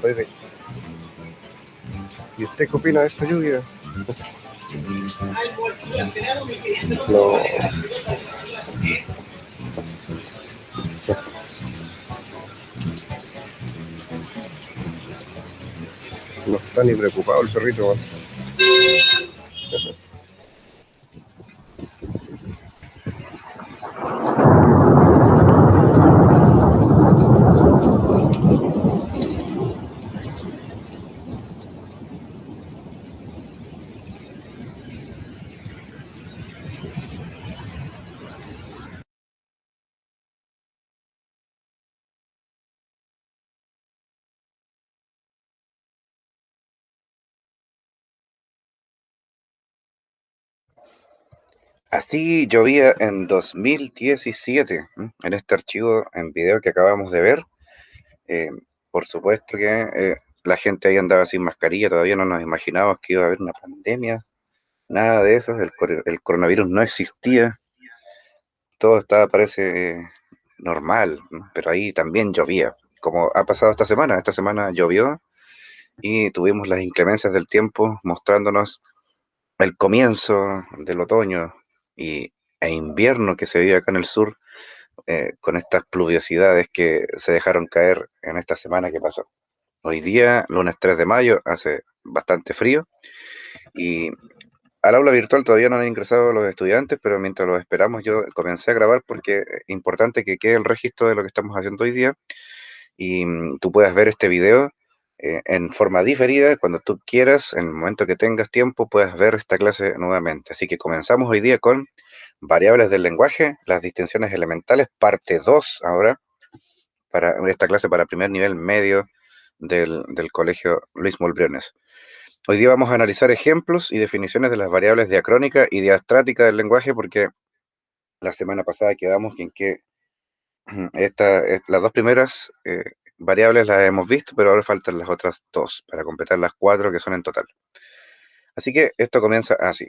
Oiga, ¿y usted qué opina de esta lluvia? No, no está ni preocupado el perrito, man. Así llovía en 2017, en este archivo en video que acabamos de ver. Eh, por supuesto que la gente ahí andaba sin mascarilla, todavía no nos imaginábamos que iba a haber una pandemia, nada de eso, el coronavirus no existía, todo estaba, parece, normal, ¿no? Pero ahí también llovía, como ha pasado esta semana llovió y tuvimos las inclemencias del tiempo mostrándonos el comienzo del otoño y, e invierno que se vive acá en el sur, con estas pluviosidades que se dejaron caer en esta semana que pasó. Hoy día, lunes 3 de mayo, hace bastante frío y al aula virtual todavía no han ingresado los estudiantes, pero mientras los esperamos yo comencé a grabar porque es importante que quede el registro de lo que estamos haciendo hoy día y tú puedas ver este video en forma diferida cuando tú quieras, en el momento que tengas tiempo, puedas ver esta clase nuevamente. Así que comenzamos hoy día con variables del lenguaje, las distinciones elementales, parte 2 ahora, para esta clase para primer nivel medio del colegio Luis Molbriones. Hoy día vamos a analizar ejemplos y definiciones de las variables diacrónica y diastrática del lenguaje, porque la semana pasada quedamos en que las dos primeras variables las hemos visto, pero ahora faltan las otras dos para completar las cuatro que son en total. Así que esto comienza así.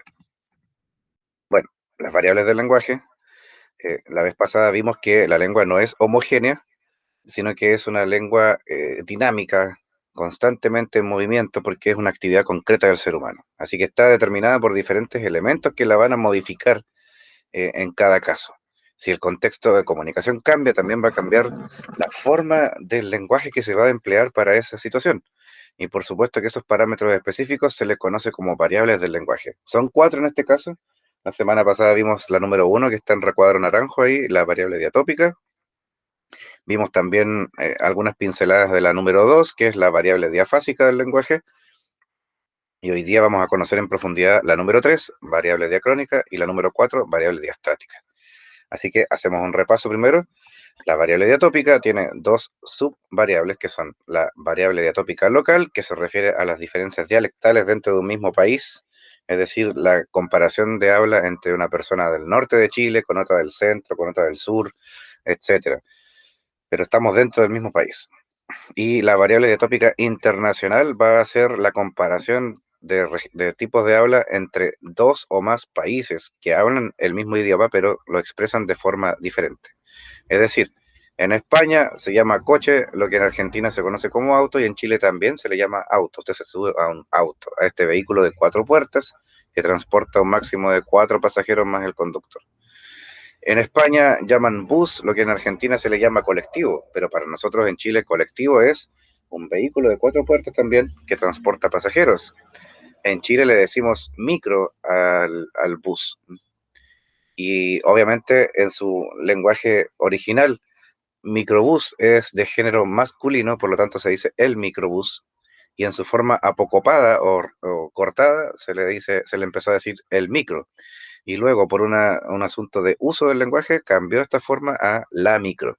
Bueno, las variables del lenguaje, la vez pasada vimos que la lengua no es homogénea, sino que es una lengua dinámica, constantemente en movimiento, porque es una actividad concreta del ser humano. Así que está determinada por diferentes elementos que la van a modificar en cada caso. Si el contexto de comunicación cambia, también va a cambiar la forma del lenguaje que se va a emplear para esa situación. Y por supuesto que esos parámetros específicos se les conoce como variables del lenguaje. Son cuatro en este caso. La semana pasada vimos la número 1 que está en recuadro naranjo ahí, la variable diatópica. Vimos también algunas pinceladas de la número 2, que es la variable diafásica del lenguaje. Y hoy día vamos a conocer en profundidad la número 3, variable diacrónica, y la número 4, variable diastrática. Así que hacemos un repaso primero. La variable diatópica tiene dos subvariables, que son la variable diatópica local, que se refiere a las diferencias dialectales dentro de un mismo país, es decir, la comparación de habla entre una persona del norte de Chile con otra del centro, con otra del sur, etcétera. Pero estamos dentro del mismo país. Y la variable diatópica internacional va a ser la comparación de tipos de habla entre dos o más países que hablan el mismo idioma, pero lo expresan de forma diferente. Es decir, en España se llama coche, lo que en Argentina se conoce como auto, y en Chile también se le llama auto. Usted se sube a un auto, a este vehículo de 4 puertas que transporta un máximo de 4 pasajeros más el conductor. En España llaman bus lo que en Argentina se le llama colectivo, pero para nosotros en Chile colectivo es un vehículo de 4 puertas también que transporta pasajeros. En Chile le decimos micro al bus. Y obviamente en su lenguaje original, microbús es de género masculino, por lo tanto se dice el microbús. y en su forma apocopada o cortada se le empezó a decir el micro. Y luego, por un asunto de uso del lenguaje, cambió esta forma a la micro.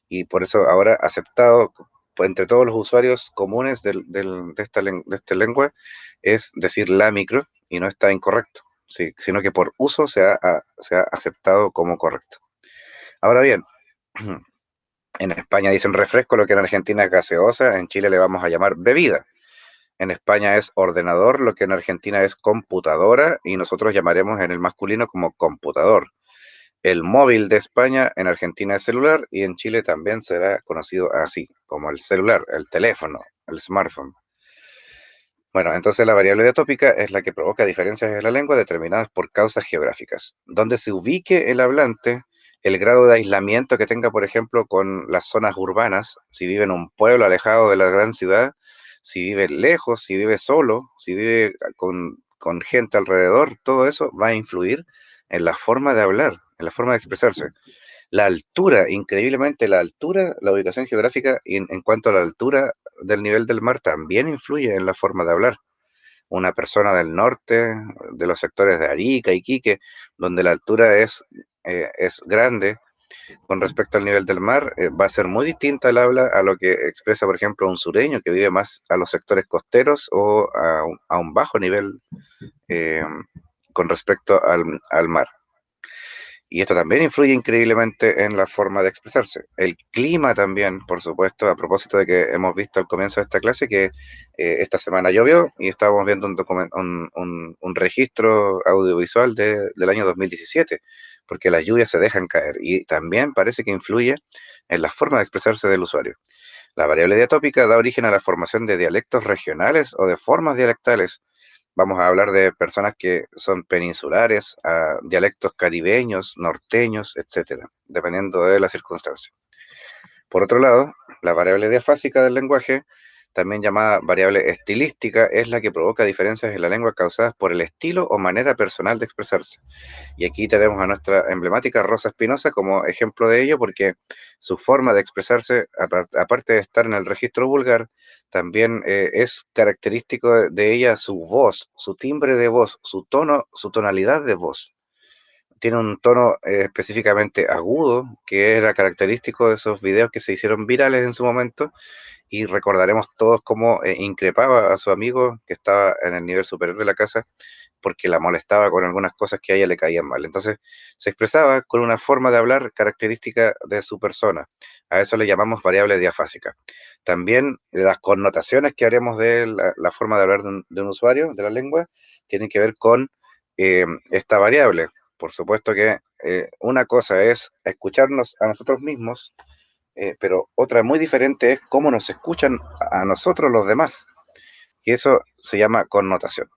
Y por eso ahora aceptado entre todos los usuarios comunes de esta lengua es decir la micro y no está incorrecto, sí, sino que por uso se ha aceptado como correcto. Ahora bien, en España dicen refresco, lo que en Argentina es gaseosa, en Chile le vamos a llamar bebida. En España es ordenador, lo que en Argentina es computadora, y nosotros llamaremos en el masculino como computador. El móvil de España en Argentina es celular y en Chile también será conocido así, como el celular, el teléfono, el smartphone. Bueno, entonces la variable diatópica es la que provoca diferencias en la lengua determinadas por causas geográficas. Donde se ubique el hablante, el grado de aislamiento que tenga, por ejemplo, con las zonas urbanas, si vive en un pueblo alejado de la gran ciudad, si vive lejos, si vive solo, si vive con gente alrededor, todo eso va a influir en la forma de hablar, en la forma de expresarse. La altura, increíblemente, la altura, la ubicación geográfica en cuanto a la altura del nivel del mar también influye en la forma de hablar. Una persona del norte, de los sectores de Arica, Iquique, donde la altura es grande con respecto al nivel del mar, va a ser muy distinta el habla a lo que expresa, por ejemplo, un sureño que vive más a los sectores costeros o a un bajo nivel eh, con respecto al mar. Y esto también influye increíblemente en la forma de expresarse. El clima también, por supuesto, a propósito de que hemos visto al comienzo de esta clase que esta semana llovió y estábamos viendo un registro audiovisual del año 2017, porque las lluvias se dejan caer y también parece que influye en la forma de expresarse del usuario. La variable diatópica da origen a la formación de dialectos regionales o de formas dialectales. Vamos a hablar de personas que son peninsulares, a dialectos caribeños, norteños, etcétera, dependiendo de la circunstancia. Por otro lado, la variable diafásica del lenguaje, también llamada variable estilística, es la que provoca diferencias en la lengua causadas por el estilo o manera personal de expresarse. Y aquí tenemos a nuestra emblemática Rosa Espinosa como ejemplo de ello, porque su forma de expresarse, aparte de estar en el registro vulgar, también es característico de ella su voz, su timbre de voz, su tono, su tonalidad de voz. Tiene un tono específicamente agudo, que era característico de esos videos que se hicieron virales en su momento, y recordaremos todos cómo increpaba a su amigo que estaba en el nivel superior de la casa porque la molestaba con algunas cosas que a ella le caían mal. Entonces se expresaba con una forma de hablar característica de su persona. A eso le llamamos variable diafásica. También las connotaciones que haremos de la forma de hablar de un usuario de la lengua tienen que ver con esta variable. Por supuesto que una cosa es escucharnos a nosotros mismos, pero otra muy diferente es cómo nos escuchan a nosotros los demás, y eso se llama connotación.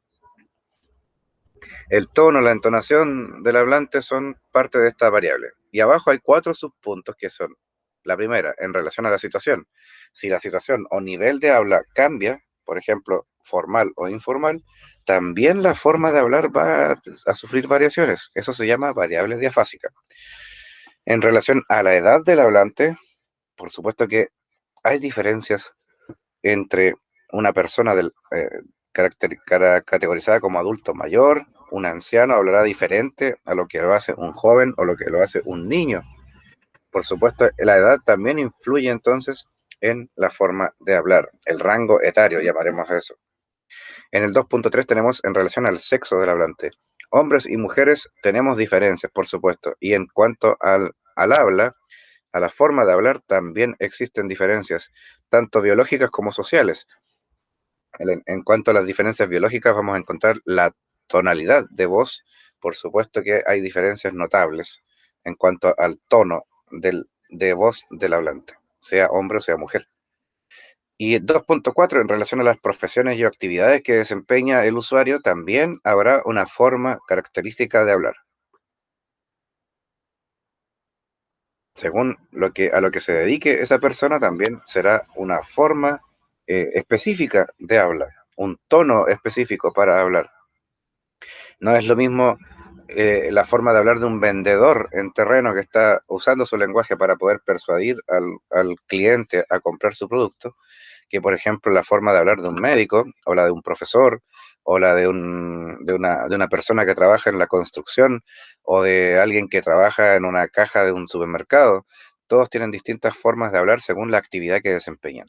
El tono, la entonación del hablante son parte de esta variable. Y abajo hay 4 subpuntos que son, la primera, en relación a la situación. Si la situación o nivel de habla cambia, por ejemplo, formal o informal, también la forma de hablar va a sufrir variaciones. Eso se llama variable diafásica. En relación a la edad del hablante, por supuesto que hay diferencias entre una persona categorizada como adulto mayor, un anciano hablará diferente a lo que lo hace un joven o lo que lo hace un niño. Por supuesto, la edad también influye entonces en la forma de hablar, el rango etario, llamaremos eso. En el 2.3 tenemos en relación al sexo del hablante. Hombres y mujeres tenemos diferencias, por supuesto, y en cuanto al habla, a la forma de hablar también existen diferencias, tanto biológicas como sociales. En cuanto a las diferencias biológicas, vamos a encontrar la tonalidad de voz. Por supuesto que hay diferencias notables en cuanto al tono de voz del hablante, sea hombre o sea mujer. Y 2.4, en relación a las profesiones y actividades que desempeña el usuario, también habrá una forma característica de hablar. Según a lo que se dedique esa persona, también será una forma específica de hablar, un tono específico para hablar. No es lo mismo la forma de hablar de un vendedor en terreno que está usando su lenguaje para poder persuadir al cliente a comprar su producto, que, por ejemplo, la forma de hablar de un médico, o la de un profesor, o la de una persona que trabaja en la construcción, o de alguien que trabaja en una caja de un supermercado. Todos tienen distintas formas de hablar según la actividad que desempeñan.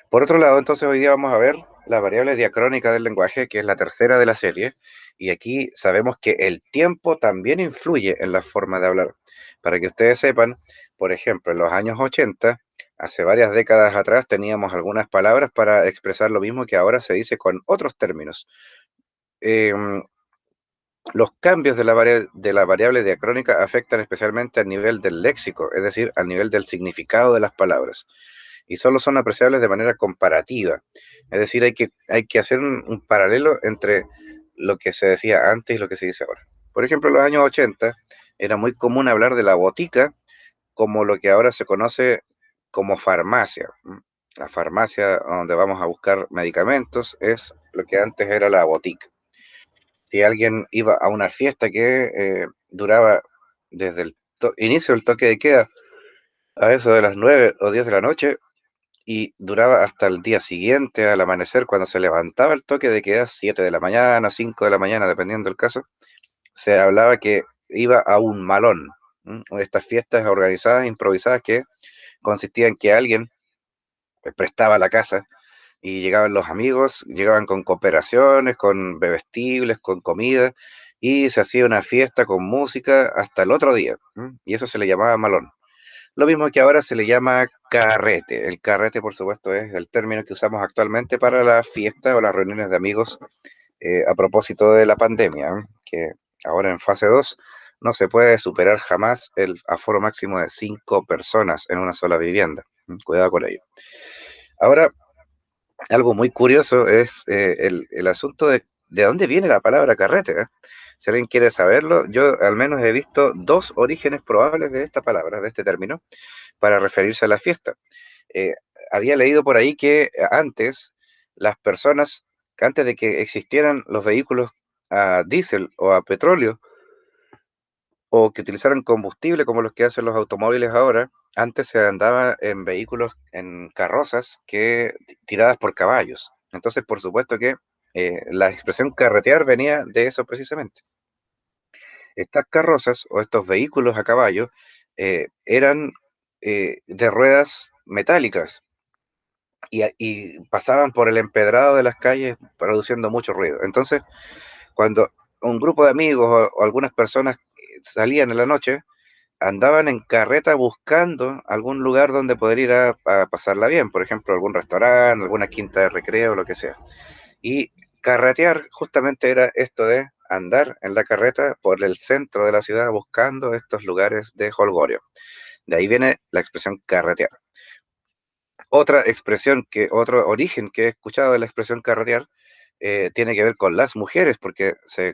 Por otro lado, entonces hoy día vamos a ver la variable diacrónica del lenguaje, que es la tercera de la serie, y aquí sabemos que el tiempo también influye en la forma de hablar. Para que ustedes sepan, por ejemplo, en los años 80, hace varias décadas atrás, teníamos algunas palabras para expresar lo mismo que ahora se dice con otros términos. Em, los cambios de de la variable diacrónica afectan especialmente al nivel del léxico, es decir, al nivel del significado de las palabras, y solo son apreciables de manera comparativa. Es decir, hay que hacer un paralelo entre lo que se decía antes y lo que se dice ahora. Por ejemplo, en los años 80 era muy común hablar de la botica como lo que ahora se conoce como farmacia. La farmacia donde vamos a buscar medicamentos es lo que antes era la botica. Si alguien iba a una fiesta que duraba desde el inicio del toque de queda a eso de las 9 o 10 de la noche y duraba hasta el día siguiente, al amanecer, cuando se levantaba el toque de queda, 7 de la mañana, 5 de la mañana, dependiendo del caso, se hablaba que iba a un malón. O estas fiestas organizadas, improvisadas, que consistían en que alguien prestaba la casa y llegaban los amigos, llegaban con cooperaciones, con bebestibles, con comida, y se hacía una fiesta con música hasta el otro día, y eso se le llamaba malón. Lo mismo que ahora se le llama carrete. El carrete, por supuesto, es el término que usamos actualmente para las fiestas o las reuniones de amigos a propósito de la pandemia, que ahora en fase 2 no se puede superar jamás el aforo máximo de 5 personas en una sola vivienda. Cuidado con ello. Ahora, algo muy curioso es el asunto de dónde viene la palabra carrete. Si alguien quiere saberlo, yo al menos he visto dos orígenes probables de esta palabra, de este término, para referirse a la fiesta. Eh, había leído por ahí que antes las personas, antes de que existieran los vehículos a diésel o a petróleo, o que utilizaran combustible como los que hacen los automóviles ahora, antes se andaba en vehículos, en carrozas que tiradas por caballos. Entonces, por supuesto que la expresión carretear venía de eso precisamente. Estas carrozas o estos vehículos a caballo eran de ruedas metálicas y pasaban por el empedrado de las calles produciendo mucho ruido. Entonces, cuando un grupo de amigos o algunas personas salían en la noche, andaban en carreta buscando algún lugar donde poder ir a pasarla bien, por ejemplo, algún restaurante, alguna quinta de recreo, lo que sea. Y carretear justamente era esto de andar en la carreta por el centro de la ciudad buscando estos lugares de jolgorio. De ahí viene la expresión carretear. Otra expresión otro origen que he escuchado de la expresión carretear tiene que ver con las mujeres, porque se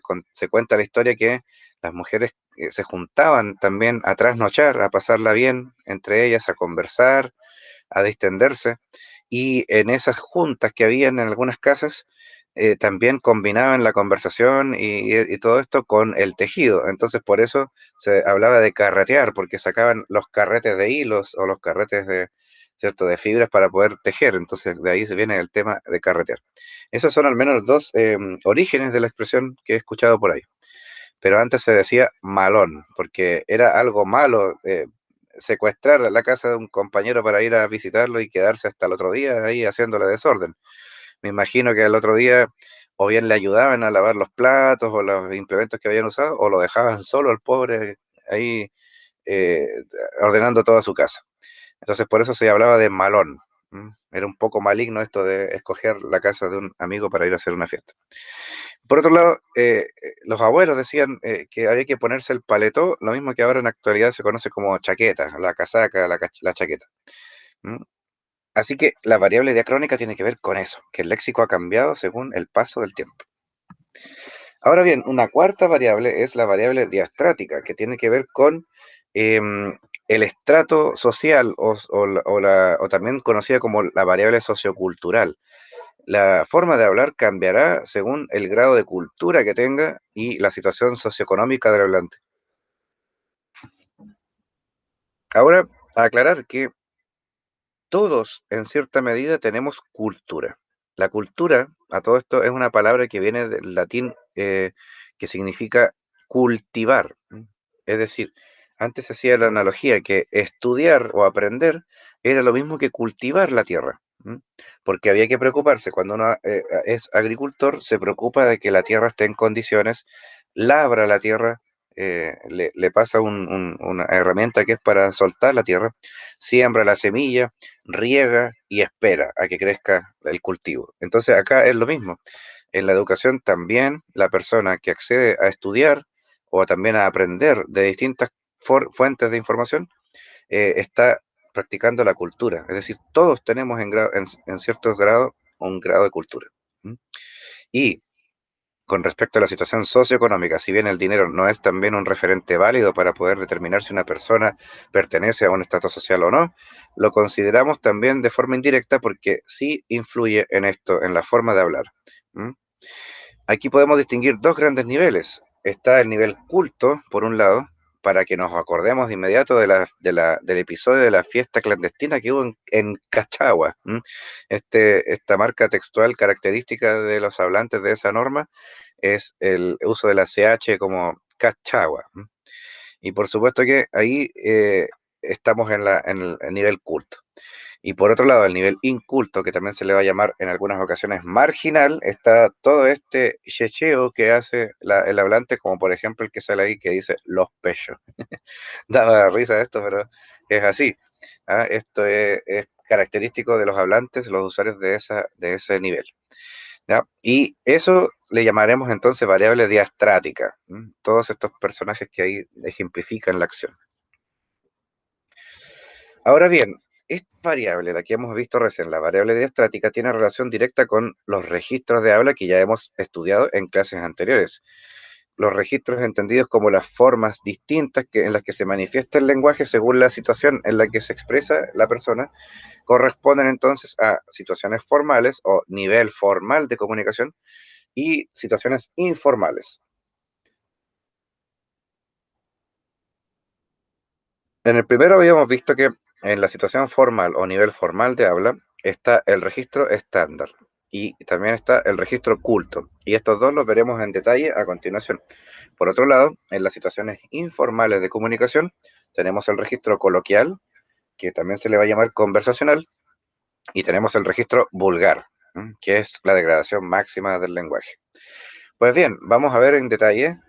cuenta la historia que las mujeres se juntaban también a trasnochar, a pasarla bien entre ellas, a conversar, a distenderse, y en esas juntas que habían en algunas casas, también combinaban la conversación y todo esto con el tejido. Entonces, por eso se hablaba de carretear, porque sacaban los carretes de hilos o los carretes de, ¿cierto?, de fibras para poder tejer. Entonces, de ahí se viene el tema de carretear. Esos son al menos los dos orígenes de la expresión que he escuchado por ahí. Pero antes se decía malón, porque era algo malo secuestrar la casa de un compañero para ir a visitarlo y quedarse hasta el otro día ahí haciéndole desorden. Me imagino que al otro día o bien le ayudaban a lavar los platos o los implementos que habían usado, o lo dejaban solo al pobre ahí eh, ordenando toda su casa. Entonces por eso se hablaba de malón. Era un poco maligno esto de escoger la casa de un amigo para ir a hacer una fiesta. Por otro lado, los abuelos decían que había que ponerse el paletó, lo mismo que ahora en la actualidad se conoce como chaqueta, la casaca, la chaqueta. ¿M? Así que la variable diacrónica tiene que ver con eso, que el léxico ha cambiado según el paso del tiempo. Ahora bien, una cuarta variable es la variable diastrática, que tiene que ver con el estrato social o también conocida como la variable sociocultural. La forma de hablar cambiará según el grado de cultura que tenga y la situación socioeconómica del hablante. Ahora, a aclarar que todos, en cierta medida, tenemos cultura. La cultura, a todo esto, es una palabra que viene del latín que significa cultivar. Es decir, antes se hacía la analogía que estudiar o aprender era lo mismo que cultivar la tierra. Porque había que preocuparse, cuando uno es agricultor, se preocupa de que la tierra esté en condiciones, labra la tierra, le pasa una herramienta que es para soltar la tierra, siembra la semilla, riega y espera a que crezca el cultivo. Entonces acá es lo mismo. En la educación también la persona que accede a estudiar o también a aprender de distintas fuentes de información está practicando la cultura. Es decir, todos tenemos en ciertos grados un grado de cultura. Y con respecto a la situación socioeconómica, si bien el dinero no es también un referente válido para poder determinar si una persona pertenece a un estrato social o no, lo consideramos también de forma indirecta porque sí influye en esto, en la forma de hablar. Aquí podemos distinguir dos grandes niveles. Está el nivel culto, por un lado, para que nos acordemos de inmediato del episodio de la fiesta clandestina que hubo en Cachagua. Esta marca textual característica de los hablantes de esa norma es el uso de la CH como Cachagua. Y por supuesto que ahí estamos en el nivel culto. Y por otro lado, el nivel inculto, que también se le va a llamar en algunas ocasiones marginal, está todo este checheo que hace el hablante, como por ejemplo el que sale ahí que dice los pechos. Daba risa esto, pero es así. Esto es característico de los hablantes, los usuarios de ese nivel. ¿Ya? Y eso le llamaremos entonces variable diastrática. Todos estos personajes que ahí ejemplifican la acción. Ahora bien, esta variable, la que hemos visto recién, la variable diastrática, tiene relación directa con los registros de habla que ya hemos estudiado en clases anteriores. Los registros entendidos como las formas distintas en las que se manifiesta el lenguaje según la situación en la que se expresa la persona, corresponden entonces a situaciones formales o nivel formal de comunicación y situaciones informales. En el primero habíamos visto que en la situación formal o nivel formal de habla está el registro estándar y también está el registro culto. Y estos dos los veremos en detalle a continuación. Por otro lado, en las situaciones informales de comunicación tenemos el registro coloquial, que también se le va a llamar conversacional, y tenemos el registro vulgar, que es la degradación máxima del lenguaje. Pues bien, vamos a ver en detalle.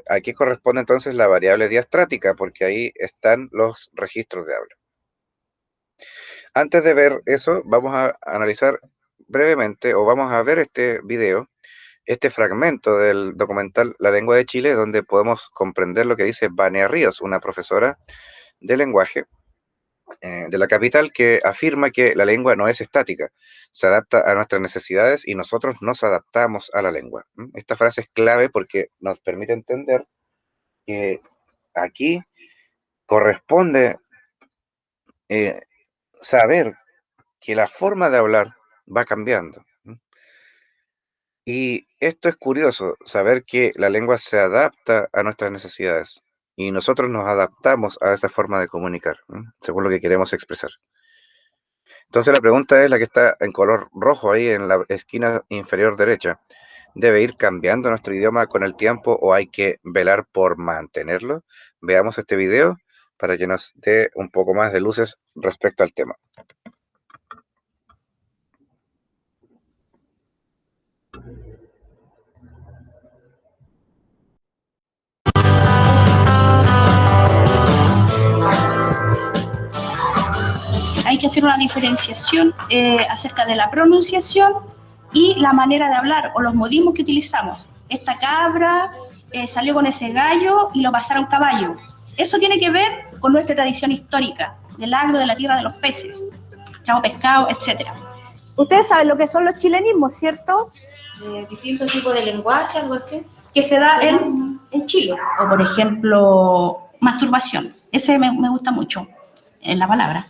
Aquí corresponde entonces la variable diastrática, porque ahí están los registros de habla. Antes de ver eso, vamos a analizar brevemente, o vamos a ver este video, este fragmento del documental La Lengua de Chile, donde podemos comprender lo que dice Vania Ríos, una profesora de lenguaje de la capital, que afirma que la lengua no es estática, se adapta a nuestras necesidades y nosotros nos adaptamos a la lengua. Esta frase es clave porque nos permite entender que aquí corresponde saber que la forma de hablar va cambiando. Y esto es curioso, saber que la lengua se adapta a nuestras necesidades y nosotros nos adaptamos a esa forma de comunicar, según lo que queremos expresar. Entonces la pregunta es la que está en color rojo ahí en la esquina inferior derecha. ¿Debe ir cambiando nuestro idioma con el tiempo o hay que velar por mantenerlo? Veamos este video para que nos dé un poco más de luces respecto al tema. Hay que hacer una diferenciación acerca de la pronunciación y la manera de hablar o los modismos que utilizamos. Esta cabra salió con ese gallo y lo pasaron caballo. Eso tiene que ver con nuestra tradición histórica, del agro, de la tierra de los peces, chavo pescado, etc. Ustedes saben lo que son los chilenismos, ¿cierto? Distintos tipos de lenguaje, algo así, que se da en Chile. O, por ejemplo, masturbación. Ese me gusta mucho, la palabra.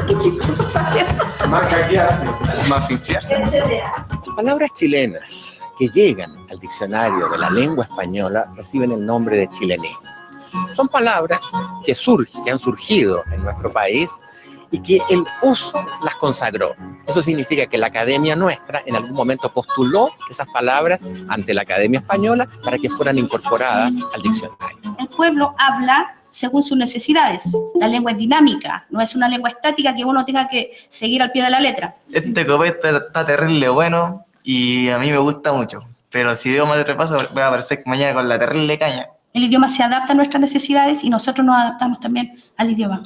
Qué chistoso salió. Macaquearse. Mafinfiarse. Palabras chilenas que llegan al diccionario de la lengua española reciben el nombre de chilenismo. Son palabras que han surgido en nuestro país y que el uso las consagró. Eso significa que la academia nuestra en algún momento postuló esas palabras ante la Academia Española para que fueran incorporadas al diccionario. El pueblo habla según sus necesidades. La lengua es dinámica, no es una lengua estática que uno tenga que seguir al pie de la letra. Este copete está terrible bueno y a mí me gusta mucho. Pero si digo más de repaso, voy a aparecer mañana con la terrible caña. El idioma se adapta a nuestras necesidades y nosotros nos adaptamos también al idioma.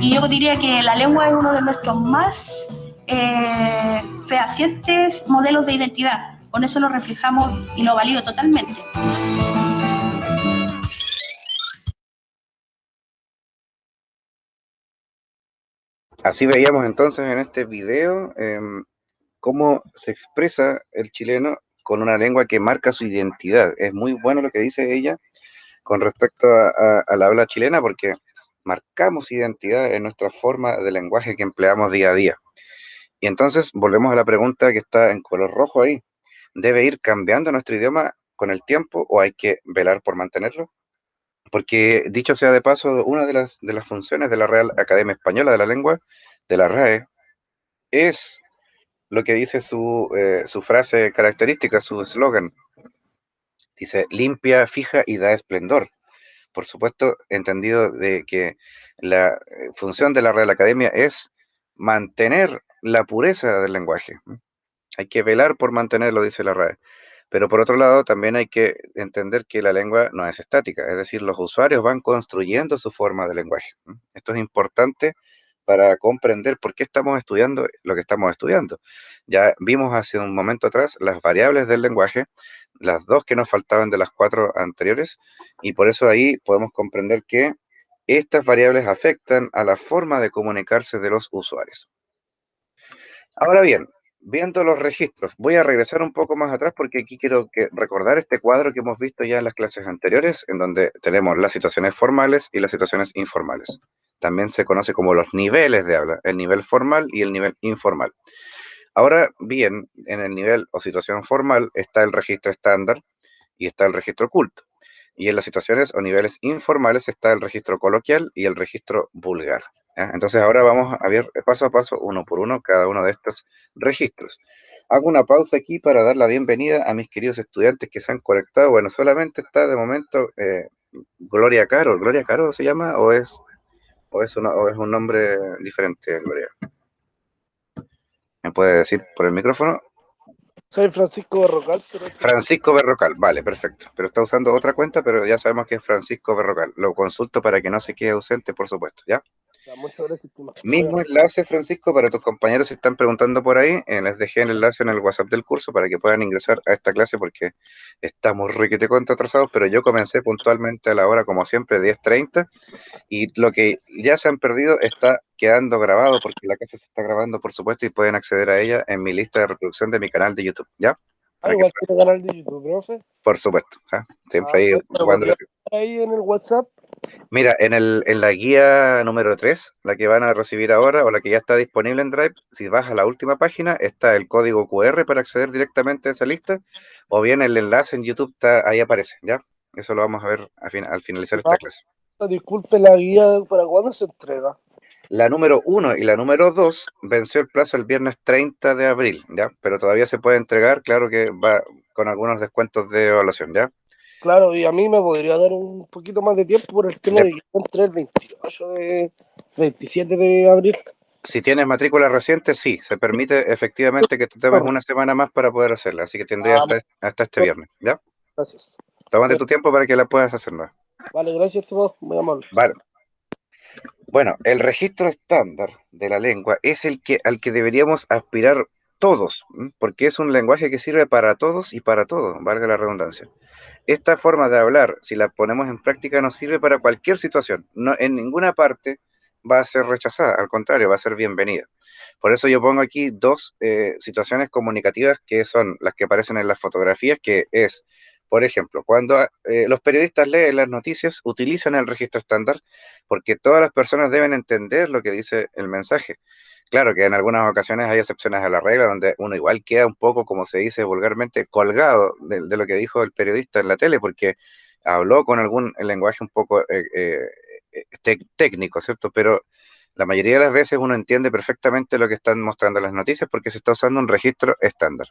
Y yo diría que la lengua es uno de nuestros más fehacientes modelos de identidad. Con eso nos reflejamos y lo valido totalmente. Así veíamos entonces en este video cómo se expresa el chileno con una lengua que marca su identidad. Es muy bueno lo que dice ella con respecto a la habla chilena, porque marcamos identidad en nuestra forma de lenguaje que empleamos día a día. Y entonces volvemos a la pregunta que está en color rojo ahí. ¿Debe ir cambiando nuestro idioma con el tiempo o hay que velar por mantenerlo? Porque, dicho sea de paso, una de las funciones de la Real Academia Española de la Lengua, de la RAE, es lo que dice su frase característica, su eslogan. Dice, limpia, fija y da esplendor. Por supuesto, entendido de que la función de la Real Academia es mantener la pureza del lenguaje. Hay que velar por mantenerlo, dice la RAE. Pero por otro lado, también hay que entender que la lengua no es estática, es decir, los usuarios van construyendo su forma de lenguaje. Esto es importante para comprender por qué estamos estudiando lo que estamos estudiando. Ya vimos hace un momento atrás las variables del lenguaje, las dos que nos faltaban de las 4 anteriores, y por eso ahí podemos comprender que estas variables afectan a la forma de comunicarse de los usuarios. Ahora bien, viendo los registros, voy a regresar un poco más atrás porque aquí quiero recordar este cuadro que hemos visto ya en las clases anteriores, en donde tenemos las situaciones formales y las situaciones informales. También se conoce como los niveles de habla, el nivel formal y el nivel informal. Ahora bien, en el nivel o situación formal está el registro estándar y está el registro oculto. Y en las situaciones o niveles informales está el registro coloquial y el registro vulgar. ¿Ya? Entonces ahora vamos a ver paso a paso, uno por uno, cada uno de estos registros. Hago una pausa aquí para dar la bienvenida a mis queridos estudiantes que se han conectado. Bueno, solamente está de momento Gloria Caro. ¿Gloria Caro se llama o es un nombre diferente, Gloria? ¿Me puede decir por el micrófono? Soy Francisco Berrocal. Francisco Berrocal, vale, perfecto. Pero está usando otra cuenta, pero ya sabemos que es Francisco Berrocal. Lo consulto para que no se quede ausente, por supuesto, ¿ya? Muchas gracias. Mismo enlace, Francisco, para tus compañeros si están preguntando por ahí. Les dejé el enlace en el WhatsApp del curso para que puedan ingresar a esta clase porque estamos requete contra atrasados, pero yo comencé puntualmente a la hora, como siempre, 10:30, y lo que ya se han perdido está quedando grabado porque la clase se está grabando, por supuesto, y pueden acceder a ella en mi lista de reproducción de mi canal de YouTube, ¿ya? Igual que el canal de YouTube, profe. Por supuesto, ¿ja? Siempre ahí ocupando ahí en el WhatsApp. Mira, en la guía número 3, la que van a recibir ahora o la que ya está disponible en Drive, si vas a la última página, está el código QR para acceder directamente a esa lista, o bien el enlace en YouTube ahí aparece, ¿ya? Eso lo vamos a ver al finalizar esta clase. Disculpe, la guía, ¿para cuándo se entrega? La número 1 y la número 2 venció el plazo el viernes 30 de abril, ¿ya? Pero todavía se puede entregar, claro que va con algunos descuentos de evaluación, ¿ya? Claro, y a mí me podría dar un poquito más de tiempo por el tema de que entré el 27 de abril. Si tienes matrícula reciente, sí, se permite efectivamente que te tomes una semana más para poder hacerla, así que tendría hasta este viernes, ¿ya? Gracias. Tómate tu tiempo para que la puedas hacer nueva. Vale, gracias, muy amable. Vale. Bueno, el registro estándar de la lengua es al que deberíamos aspirar todos, porque es un lenguaje que sirve para todos y para todo, valga la redundancia. Esta forma de hablar, si la ponemos en práctica, nos sirve para cualquier situación. No, en ninguna parte va a ser rechazada, al contrario, va a ser bienvenida. Por eso yo pongo aquí dos situaciones comunicativas que son las que aparecen en las fotografías, que es, por ejemplo, cuando los periodistas leen las noticias, utilizan el registro estándar porque todas las personas deben entender lo que dice el mensaje. Claro que en algunas ocasiones hay excepciones a la regla donde uno igual queda un poco, como se dice vulgarmente, colgado de lo que dijo el periodista en la tele, porque habló con algún lenguaje un poco técnico, ¿cierto? Pero la mayoría de las veces uno entiende perfectamente lo que están mostrando las noticias porque se está usando un registro estándar.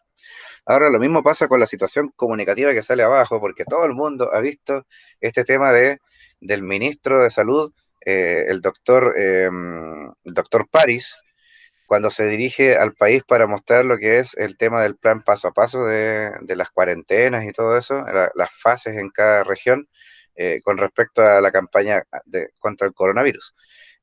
Ahora lo mismo pasa con la situación comunicativa que sale abajo, porque todo el mundo ha visto este tema del ministro de Salud, el doctor París, cuando se dirige al país para mostrar lo que es el tema del plan paso a paso de las cuarentenas y todo eso, las fases en cada región, con respecto a la campaña contra el coronavirus.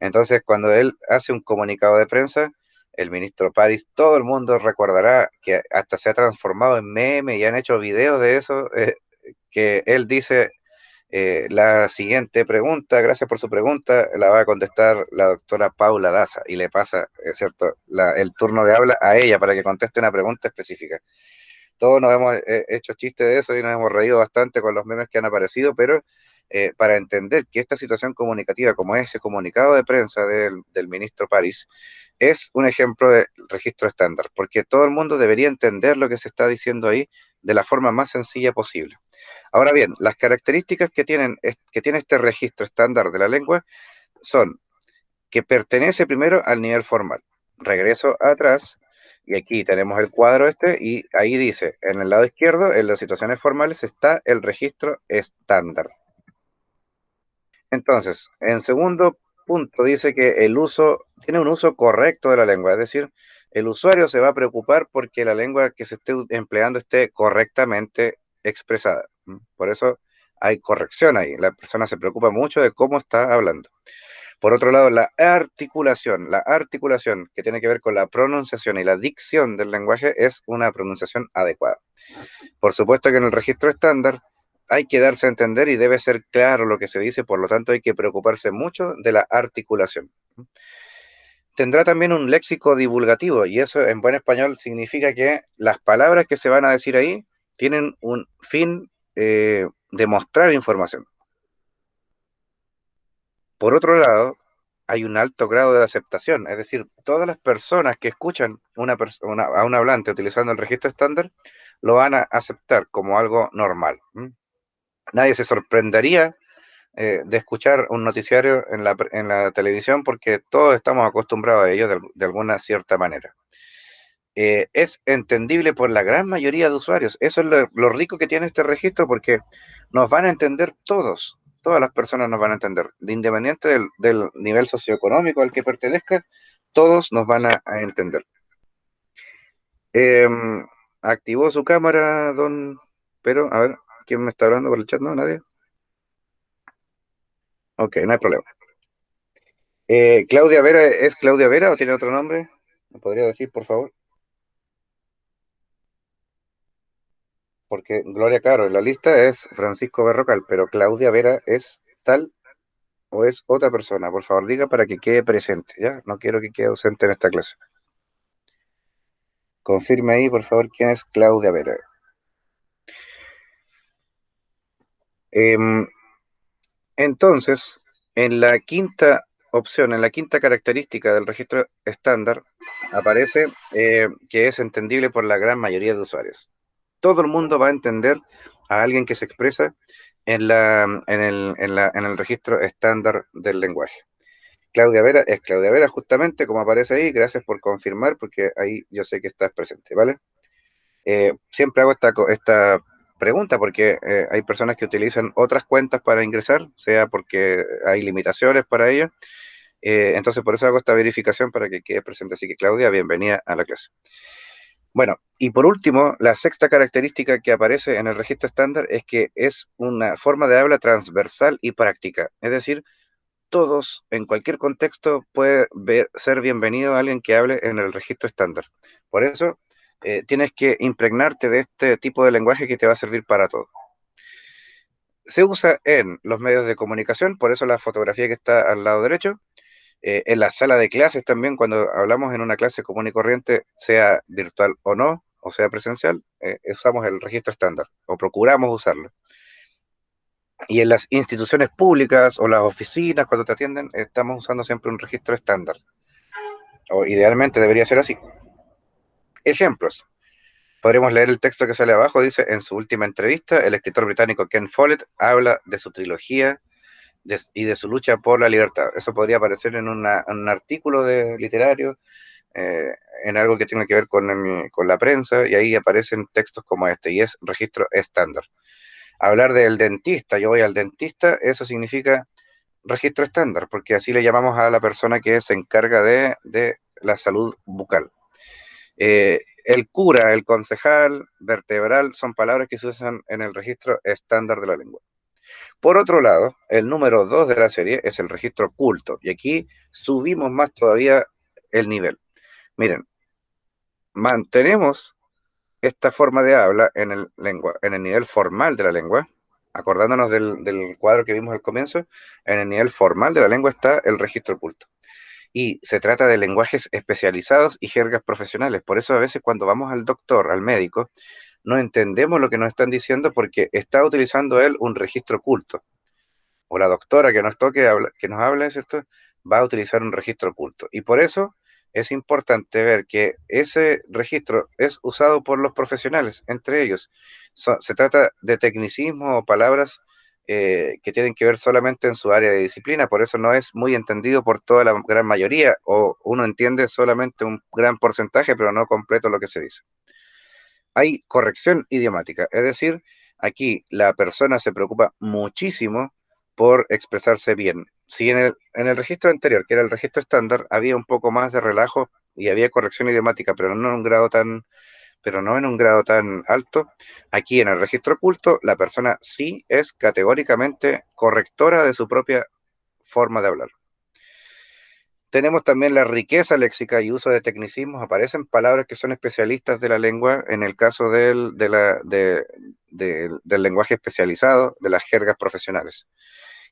Entonces, cuando él hace un comunicado de prensa, el ministro París, todo el mundo recordará que hasta se ha transformado en meme y han hecho videos de eso, que él dice, la siguiente pregunta, gracias por su pregunta, la va a contestar la doctora Paula Daza y le pasa, ¿cierto?, el turno de habla a ella para que conteste una pregunta específica. Todos nos hemos hecho chistes de eso y nos hemos reído bastante con los memes que han aparecido, pero para entender que esta situación comunicativa, como ese comunicado de prensa del ministro París, es un ejemplo de registro estándar, porque todo el mundo debería entender lo que se está diciendo ahí de la forma más sencilla posible. Ahora bien, las características que tiene este registro estándar de la lengua son que pertenece primero al nivel formal. Regreso atrás, y aquí tenemos el cuadro y ahí dice, en el lado izquierdo, en las situaciones formales, está el registro estándar. Entonces, en segundo punto dice que tiene un uso correcto de la lengua, es decir, el usuario se va a preocupar porque la lengua que se esté empleando esté correctamente expresada. Por eso hay corrección ahí, la persona se preocupa mucho de cómo está hablando. Por otro lado, la articulación que tiene que ver con la pronunciación y la dicción del lenguaje es una pronunciación adecuada. Por supuesto que en el registro estándar hay que darse a entender y debe ser claro lo que se dice, por lo tanto hay que preocuparse mucho de la articulación. Tendrá también un léxico divulgativo y eso en buen español significa que las palabras que se van a decir ahí tienen un fin de mostrar información. Por otro lado, hay un alto grado de aceptación, es decir, todas las personas que escuchan a un hablante utilizando el registro estándar lo van a aceptar como algo normal. Nadie se sorprendería de escuchar un noticiario en la televisión porque todos estamos acostumbrados a ello de alguna cierta manera. Es entendible por la gran mayoría de usuarios. Eso es lo rico que tiene este registro porque nos van a entender todos. Todas las personas nos van a entender. Independiente del nivel socioeconómico al que pertenezca, todos nos van a entender. Activó su cámara, Pero, a ver, ¿quién me está hablando por el chat? ¿No? ¿Nadie? Ok, no hay problema. ¿Claudia Vera es Claudia Vera o tiene otro nombre? ¿Me podría decir, por favor? Porque Gloria Caro en la lista es Francisco Berrocal, pero Claudia Vera es tal o es otra persona. Por favor, diga para que quede presente, ¿ya? No quiero que quede ausente en esta clase. Confirme ahí, por favor, quién es Claudia Vera. Entonces, en la quinta opción, en la quinta característica del registro estándar, aparece que es entendible por la gran mayoría de usuarios. Todo el mundo va a entender a alguien que se expresa en el registro estándar del lenguaje. Claudia Vera es Claudia Vera, justamente como aparece ahí. Gracias por confirmar, porque ahí yo sé que estás presente, ¿vale? Siempre hago esta pregunta porque hay personas que utilizan otras cuentas para ingresar, sea porque hay limitaciones para ello. Entonces, por eso hago esta verificación para que quede presente. Así que, Claudia, bienvenida a la clase. Bueno, y por último, la sexta característica que aparece en el registro estándar es que es una forma de habla transversal y práctica. Es decir, todos, en cualquier contexto, puede ser bienvenido a alguien que hable en el registro estándar. Por eso, tienes que impregnarte de este tipo de lenguaje que te va a servir para todo. Se usa en los medios de comunicación, por eso la fotografía que está al lado derecho. En la sala de clases también, cuando hablamos en una clase común y corriente, sea virtual o no, o sea presencial, usamos el registro estándar, o procuramos usarlo. Y en las instituciones públicas o las oficinas, cuando te atienden, estamos usando siempre un registro estándar. O idealmente debería ser así. Ejemplos. Podremos leer el texto que sale abajo. Dice, en su última entrevista, el escritor británico Ken Follett habla de su trilogía y de su lucha por la libertad. Eso podría aparecer en un artículo literario, en algo que tenga que ver con la prensa, y ahí aparecen textos como este, y es registro estándar. Hablar del dentista, yo voy al dentista, eso significa registro estándar, porque así le llamamos a la persona que se encarga de la salud bucal. El cura, el concejal, vertebral, son palabras que se usan en el registro estándar de la lengua. Por otro lado, el número 2 de la serie es el registro culto, y aquí subimos más todavía el nivel. Miren, mantenemos esta forma de habla en el nivel formal de la lengua, acordándonos del cuadro que vimos al comienzo. En el nivel formal de la lengua está el registro culto. Y se trata de lenguajes especializados y jergas profesionales. Por eso a veces cuando vamos al doctor, al médico, no entendemos lo que nos están diciendo porque está utilizando él un registro culto. O la doctora que nos toque, que nos habla, ¿cierto?, va a utilizar un registro oculto. Y por eso es importante ver que ese registro es usado por los profesionales, entre ellos. Se trata de tecnicismo o palabras que tienen que ver solamente en su área de disciplina, por eso no es muy entendido por toda la gran mayoría, o uno entiende solamente un gran porcentaje, pero no completo lo que se dice. Hay corrección idiomática, es decir, aquí la persona se preocupa muchísimo por expresarse bien. Si en el registro anterior, que era el registro estándar, había un poco más de relajo y había corrección idiomática, pero no en un grado tan alto, aquí en el registro oculto, la persona sí es categóricamente correctora de su propia forma de hablar. Tenemos también la riqueza léxica y uso de tecnicismos. Aparecen palabras que son especialistas de la lengua en el caso del lenguaje especializado, de las jergas profesionales.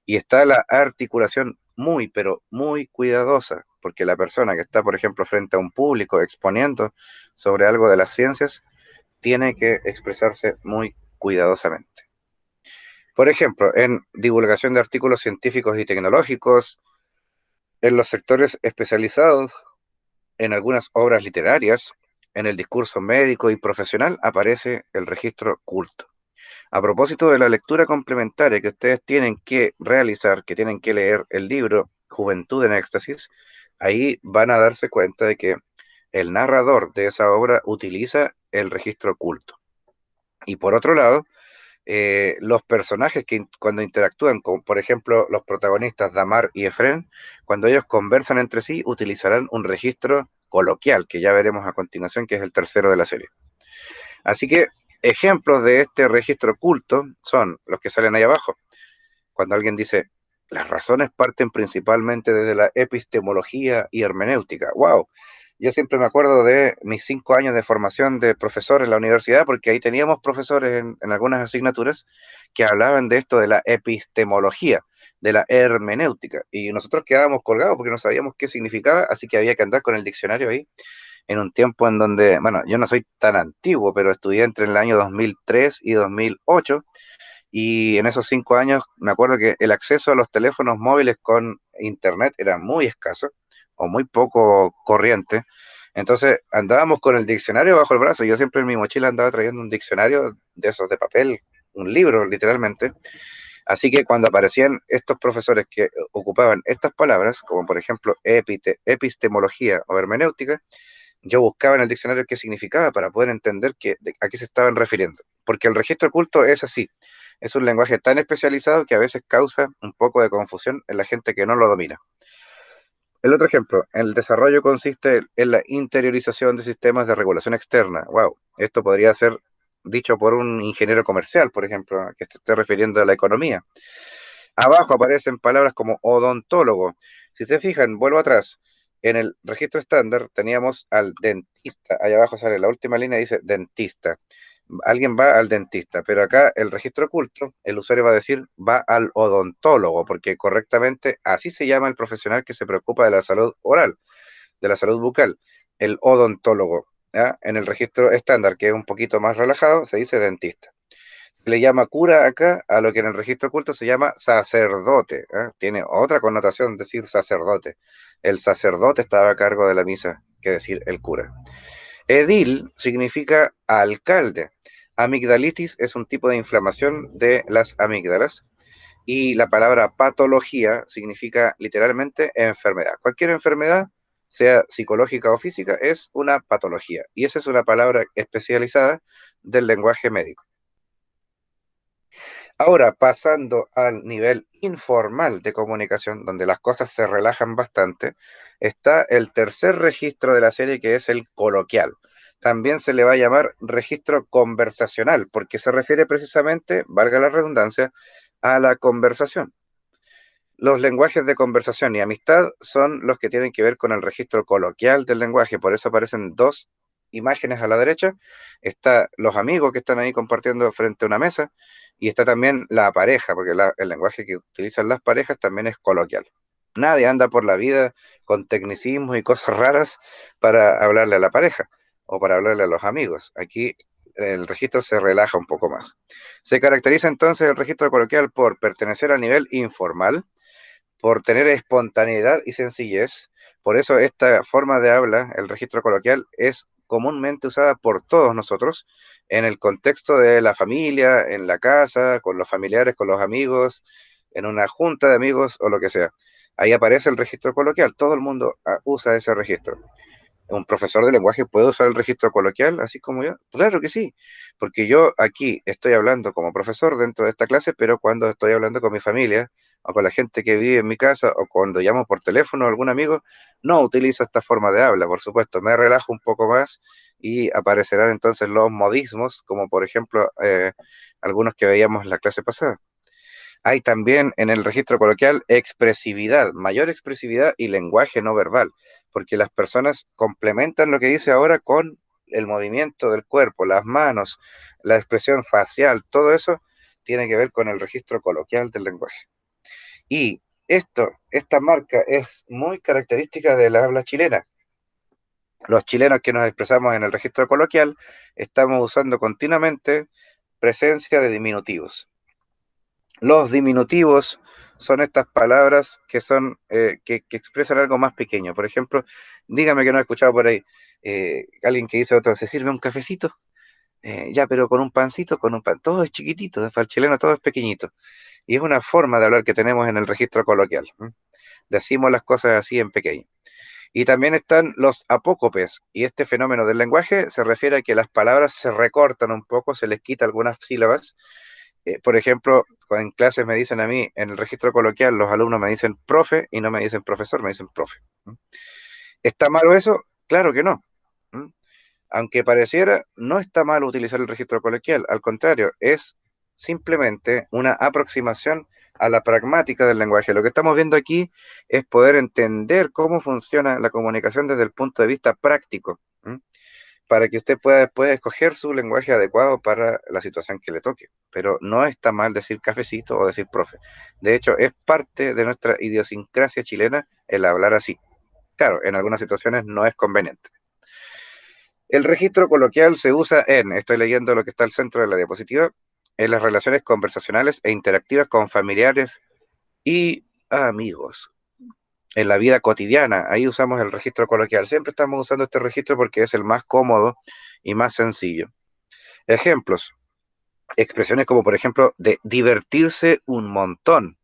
Y está la articulación muy, pero muy cuidadosa, porque la persona que está, por ejemplo, frente a un público exponiendo sobre algo de las ciencias, tiene que expresarse muy cuidadosamente. Por ejemplo, en divulgación de artículos científicos y tecnológicos, en los sectores especializados, en algunas obras literarias, en el discurso médico y profesional, aparece el registro culto. A propósito de la lectura complementaria que ustedes tienen que realizar, que tienen que leer el libro Juventud en Éxtasis, ahí van a darse cuenta de que el narrador de esa obra utiliza el registro culto. Y por otro lado, los personajes que cuando interactúan con, por ejemplo, los protagonistas Damar y Efren, cuando ellos conversan entre sí, utilizarán un registro coloquial, que ya veremos a continuación, que es el tercero de la serie. Así que ejemplos de este registro oculto son los que salen ahí abajo. Cuando alguien dice, las razones parten principalmente desde la epistemología y hermenéutica. ¡Wow! Yo siempre me acuerdo de mis 5 años de formación de profesor en la universidad, porque ahí teníamos profesores en algunas asignaturas que hablaban de esto de la epistemología, de la hermenéutica, y nosotros quedábamos colgados porque no sabíamos qué significaba, así que había que andar con el diccionario ahí, en un tiempo en donde, bueno, yo no soy tan antiguo, pero estudié entre el año 2003 y 2008, y en esos 5 años me acuerdo que el acceso a los teléfonos móviles con internet era muy escaso, o muy poco corriente. Entonces andábamos con el diccionario bajo el brazo. Yo siempre en mi mochila andaba trayendo un diccionario de esos de papel, un libro literalmente. Así que cuando aparecían estos profesores que ocupaban estas palabras, como por ejemplo epistemología o hermenéutica, yo buscaba en el diccionario qué significaba para poder entender a qué se estaban refiriendo. Porque el registro oculto es así, es un lenguaje tan especializado que a veces causa un poco de confusión en la gente que no lo domina. El otro ejemplo, el desarrollo consiste en la interiorización de sistemas de regulación externa. Wow, esto podría ser dicho por un ingeniero comercial, por ejemplo, que se esté refiriendo a la economía. Abajo aparecen palabras como odontólogo. Si se fijan, vuelvo atrás. En el registro estándar teníamos al dentista. Ahí abajo sale la última línea, dice dentista. Alguien va al dentista, pero acá el registro oculto, el usuario va a decir va al odontólogo, porque correctamente así se llama el profesional que se preocupa de la salud oral, de la salud bucal, el odontólogo. ¿Ya? En el registro estándar, que es un poquito más relajado, se dice dentista. Se le llama cura acá a lo que en el registro oculto se llama sacerdote. Tiene otra connotación decir sacerdote. El sacerdote estaba a cargo de la misa que decir el cura. Edil significa alcalde. Amigdalitis es un tipo de inflamación de las amígdalas. Y la palabra patología significa literalmente enfermedad. Cualquier enfermedad, sea psicológica o física, es una patología. Y esa es una palabra especializada del lenguaje médico. Ahora, pasando al nivel informal de comunicación, donde las cosas se relajan bastante, está el tercer registro de la serie, que es el coloquial. También se le va a llamar registro conversacional, porque se refiere precisamente, valga la redundancia, a la conversación. Los lenguajes de conversación y amistad son los que tienen que ver con el registro coloquial del lenguaje, por eso aparecen dos imágenes a la derecha. Está los amigos que están ahí compartiendo frente a una mesa, y está también la pareja, porque el lenguaje que utilizan las parejas también es coloquial. Nadie anda por la vida con tecnicismos y cosas raras para hablarle a la pareja o para hablarle a los amigos. Aquí el registro se relaja un poco más. Se caracteriza entonces el registro coloquial por pertenecer al nivel informal, por tener espontaneidad y sencillez. Por eso esta forma de habla, el registro coloquial, es comúnmente usada por todos nosotros en el contexto de la familia, en la casa, con los familiares, con los amigos, en una junta de amigos o lo que sea. Ahí aparece el registro coloquial, todo el mundo usa ese registro. ¿Un profesor de lenguaje puede usar el registro coloquial, así como yo? Claro que sí, porque yo aquí estoy hablando como profesor dentro de esta clase, pero cuando estoy hablando con mi familia o con la gente que vive en mi casa o cuando llamo por teléfono a algún amigo, no utilizo esta forma de habla, por supuesto, me relajo un poco más y aparecerán entonces los modismos, como por ejemplo algunos que veíamos en la clase pasada. Hay también en el registro coloquial expresividad, mayor expresividad y lenguaje no verbal, porque las personas complementan lo que dice ahora con el movimiento del cuerpo, las manos, la expresión facial, todo eso tiene que ver con el registro coloquial del lenguaje. Y esta marca es muy característica de la habla chilena. Los chilenos que nos expresamos en el registro coloquial estamos usando continuamente presencia de diminutivos. Los diminutivos son estas palabras que son que expresan algo más pequeño. Por ejemplo, dígame que no he escuchado por ahí alguien que dice a otro, ¿se sirve un cafecito? Ya, pero con un pancito, con un pan. Todo es chiquitito, para el chileno todo es pequeñito. Y es una forma de hablar que tenemos en el registro coloquial. Decimos las cosas así en pequeño. Y también están los apócopes, y este fenómeno del lenguaje se refiere a que las palabras se recortan un poco, se les quita algunas sílabas. Por ejemplo, en clases me dicen a mí, en el registro coloquial, los alumnos me dicen profe y no me dicen profesor, me dicen profe. ¿Está malo eso? Claro que no. Aunque pareciera, no está mal utilizar el registro coloquial, al contrario, es simplemente una aproximación a la pragmática del lenguaje. Lo que estamos viendo aquí es poder entender cómo funciona la comunicación desde el punto de vista práctico, para que usted pueda después escoger su lenguaje adecuado para la situación que le toque. Pero no está mal decir cafecito o decir profe. De hecho, es parte de nuestra idiosincrasia chilena el hablar así. Claro, en algunas situaciones no es conveniente. El registro coloquial se usa estoy leyendo lo que está al centro de la diapositiva, en las relaciones conversacionales e interactivas con familiares y amigos. En la vida cotidiana, ahí usamos el registro coloquial. Siempre estamos usando este registro porque es el más cómodo y más sencillo. Ejemplos, expresiones como por ejemplo de divertirse un montón.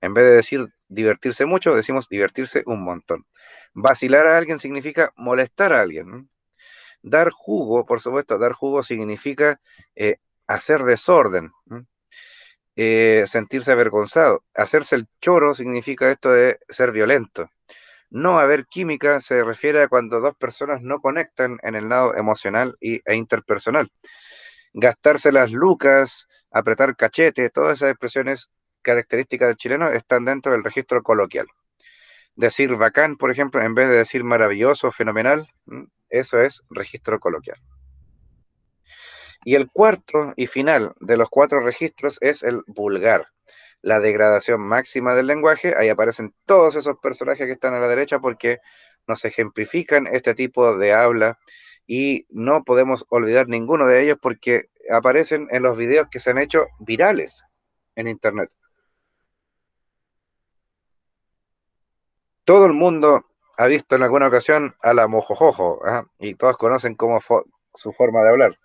En vez de decir divertirse mucho, decimos divertirse un montón. Vacilar a alguien significa molestar a alguien. Dar jugo, por supuesto, dar jugo significa hacer desorden. Sentirse avergonzado. Hacerse el choro significa esto de ser violento. No haber química se refiere a cuando dos personas no conectan en el lado emocional e interpersonal. Gastarse las lucas, apretar cachete, todas esas expresiones características del chileno están dentro del registro coloquial. Decir bacán, por ejemplo, en vez de decir maravilloso, fenomenal, eso es registro coloquial. Y el cuarto y final de los 4 registros es el vulgar, la degradación máxima del lenguaje. Ahí aparecen todos esos personajes que están a la derecha porque nos ejemplifican este tipo de habla y no podemos olvidar ninguno de ellos porque aparecen en los videos que se han hecho virales en internet. Todo el mundo ha visto en alguna ocasión a la mojojojo, y todos conocen cómo su forma de hablar.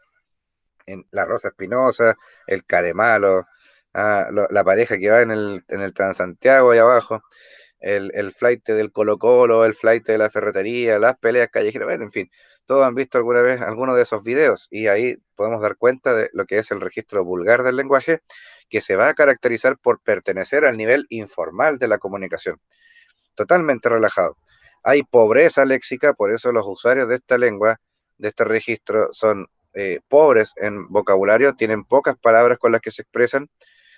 En la Rosa Espinosa, el Caremalo, La pareja que va en el Transantiago ahí abajo, el flight del Colo-Colo, el flight de la ferretería, las peleas callejeras, bueno, en fin, todos han visto alguna vez alguno de esos videos y ahí podemos dar cuenta de lo que es el registro vulgar del lenguaje, que se va a caracterizar por pertenecer al nivel informal de la comunicación, totalmente relajado. Hay pobreza léxica, por eso los usuarios de esta lengua, de este registro, son pobres en vocabulario, tienen pocas palabras con las que se expresan.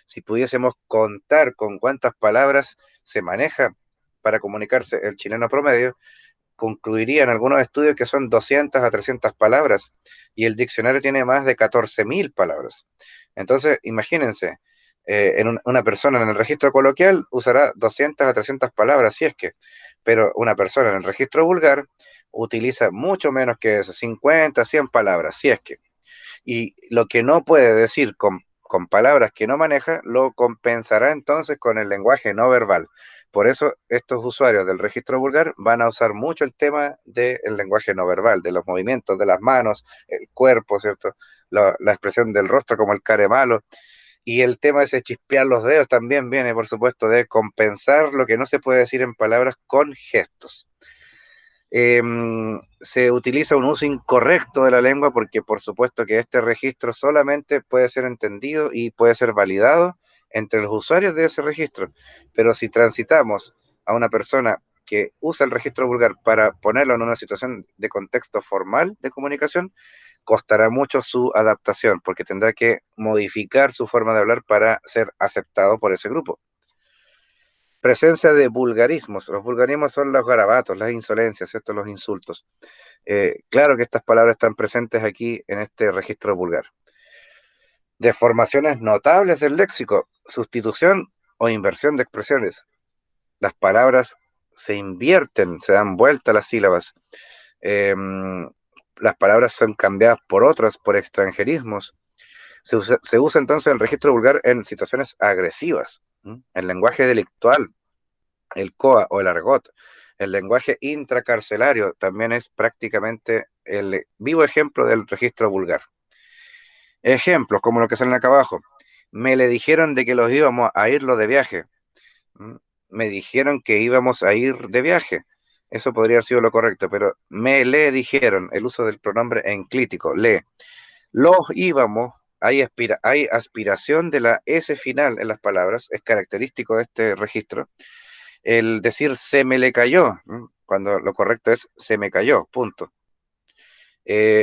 Si pudiésemos contar con cuántas palabras se maneja para comunicarse el chileno promedio, concluirían algunos estudios que son 200 a 300 palabras y el diccionario tiene más de 14.000 palabras. Entonces, imagínense, una persona en el registro coloquial usará 200 a 300 palabras, si es que, pero una persona en el registro vulgar utiliza mucho menos que eso, 50, 100 palabras, si es que. Y lo que no puede decir con palabras que no maneja, lo compensará entonces con el lenguaje no verbal. Por eso estos usuarios del registro vulgar van a usar mucho el tema del lenguaje no verbal, de los movimientos de las manos, el cuerpo, ¿cierto? La expresión del rostro como el care malo. Y el tema de ese chispear los dedos también viene, por supuesto, de compensar lo que no se puede decir en palabras con gestos. Se utiliza un uso incorrecto de la lengua porque por supuesto que este registro solamente puede ser entendido y puede ser validado entre los usuarios de ese registro. Pero si transitamos a una persona que usa el registro vulgar para ponerlo en una situación de contexto formal de comunicación, costará mucho su adaptación porque tendrá que modificar su forma de hablar para ser aceptado por ese grupo. Presencia de vulgarismos. Los vulgarismos son los garabatos, las insolencias, ¿cierto? Los insultos. Claro que estas palabras están presentes aquí en este registro vulgar. Deformaciones notables del léxico, sustitución o inversión de expresiones. Las palabras se invierten, se dan vuelta las sílabas. Eh, las palabras son cambiadas por otras, por extranjerismos. Se usa entonces el registro vulgar en situaciones agresivas, en lenguaje delictual, el COA o el argot. El lenguaje intracarcelario también es prácticamente el vivo ejemplo del registro vulgar. Ejemplos como lo que salen acá abajo. Me le dijeron de que los íbamos a irlo de viaje. Me dijeron que íbamos a ir de viaje. Eso podría haber sido lo correcto, pero me le dijeron, el uso del pronombre enclítico, le. Los íbamos, hay aspiración de la S final en las palabras, es característico de este registro. El decir se me le cayó, cuando lo correcto es se me cayó, punto.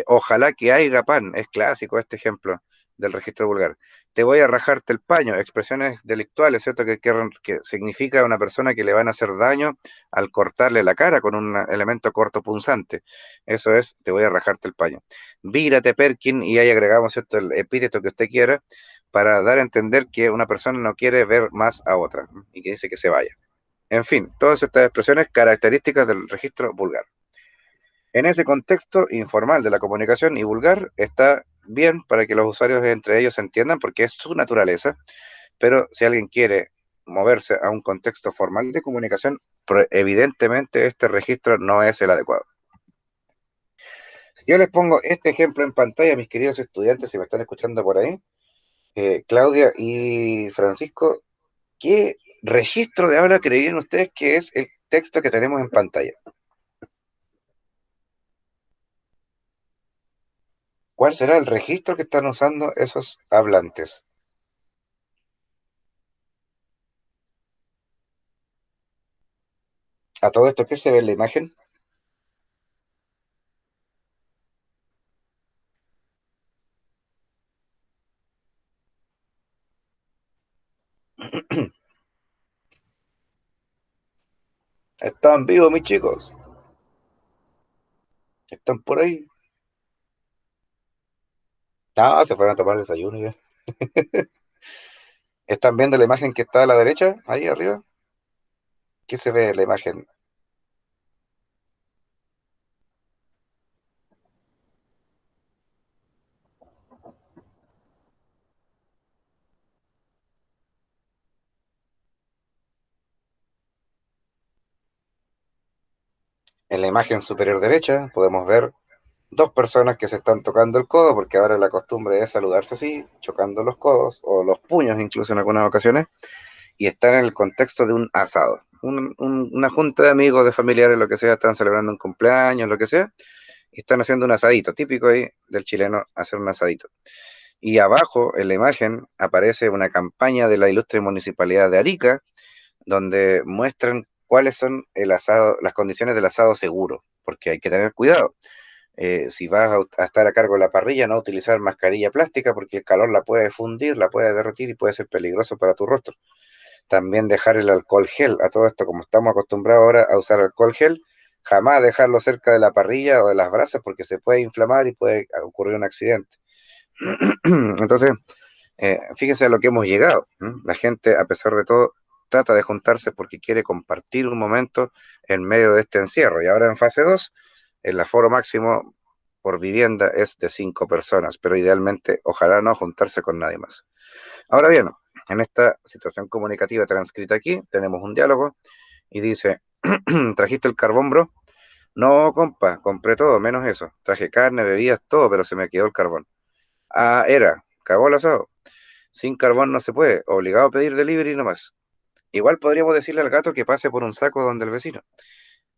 Ojalá que haya pan, es clásico este ejemplo del registro vulgar. Te voy a rajarte el paño, expresiones delictuales, ¿cierto? Que significa una persona que le van a hacer daño al cortarle la cara con un elemento cortopunzante. Eso es, te voy a rajarte el paño. Vírate, Perkin, y ahí agregamos, ¿cierto? El epíteto que usted quiera para dar a entender que una persona no quiere ver más a otra y que dice que se vaya. En fin, todas estas expresiones características del registro vulgar. En ese contexto informal de la comunicación y vulgar está bien para que los usuarios entre ellos se entiendan porque es su naturaleza, pero si alguien quiere moverse a un contexto formal de comunicación, evidentemente este registro no es el adecuado. Yo les pongo este ejemplo en pantalla, mis queridos estudiantes, si me están escuchando por ahí, Claudia y Francisco, ¿qué registro de habla creerían ustedes que es el texto que tenemos en pantalla? ¿Cuál será el registro que están usando esos hablantes? A todo esto, ¿qué se ve en la imagen? Están vivos, mis chicos. Están por ahí. Ah, se fueron a tomar desayuno ya. ¿Están viendo la imagen que está a la derecha, ahí arriba? ¿Qué se ve en la imagen? En la imagen superior derecha podemos ver dos personas que se están tocando el codo, porque ahora la costumbre es saludarse así, chocando los codos, o los puños incluso en algunas ocasiones, y están en el contexto de un asado. Una junta de amigos, de familiares, lo que sea, están celebrando un cumpleaños, lo que sea, y están haciendo un asadito, típico ahí del chileno, hacer un asadito. Y abajo, en la imagen, aparece una campaña de la ilustre municipalidad de Arica, donde muestran cuáles son el asado, las condiciones del asado seguro, porque hay que tener cuidado. Si vas a estar a cargo de la parrilla, no utilizar mascarilla plástica porque el calor la puede fundir, la puede derretir y puede ser peligroso para tu rostro. También dejar el alcohol gel, a todo esto, como estamos acostumbrados ahora a usar alcohol gel, jamás dejarlo cerca de la parrilla o de las brasas porque se puede inflamar y puede ocurrir un accidente. Entonces, fíjense a lo que hemos llegado. La gente, a pesar de todo, trata de juntarse porque quiere compartir un momento en medio de este encierro. Y ahora en fase 2, el aforo máximo por vivienda es de 5 personas, pero idealmente, ojalá no juntarse con nadie más. Ahora bien, en esta situación comunicativa transcrita aquí, tenemos un diálogo y dice, ¿trajiste el carbón, bro? No, compa, compré todo, menos eso. Traje carne, bebidas, todo, pero se me quedó el carbón. Ah, cagó el asado. Sin carbón no se puede, obligado a pedir delivery nomás. Igual podríamos decirle al gato que pase por un saco donde el vecino.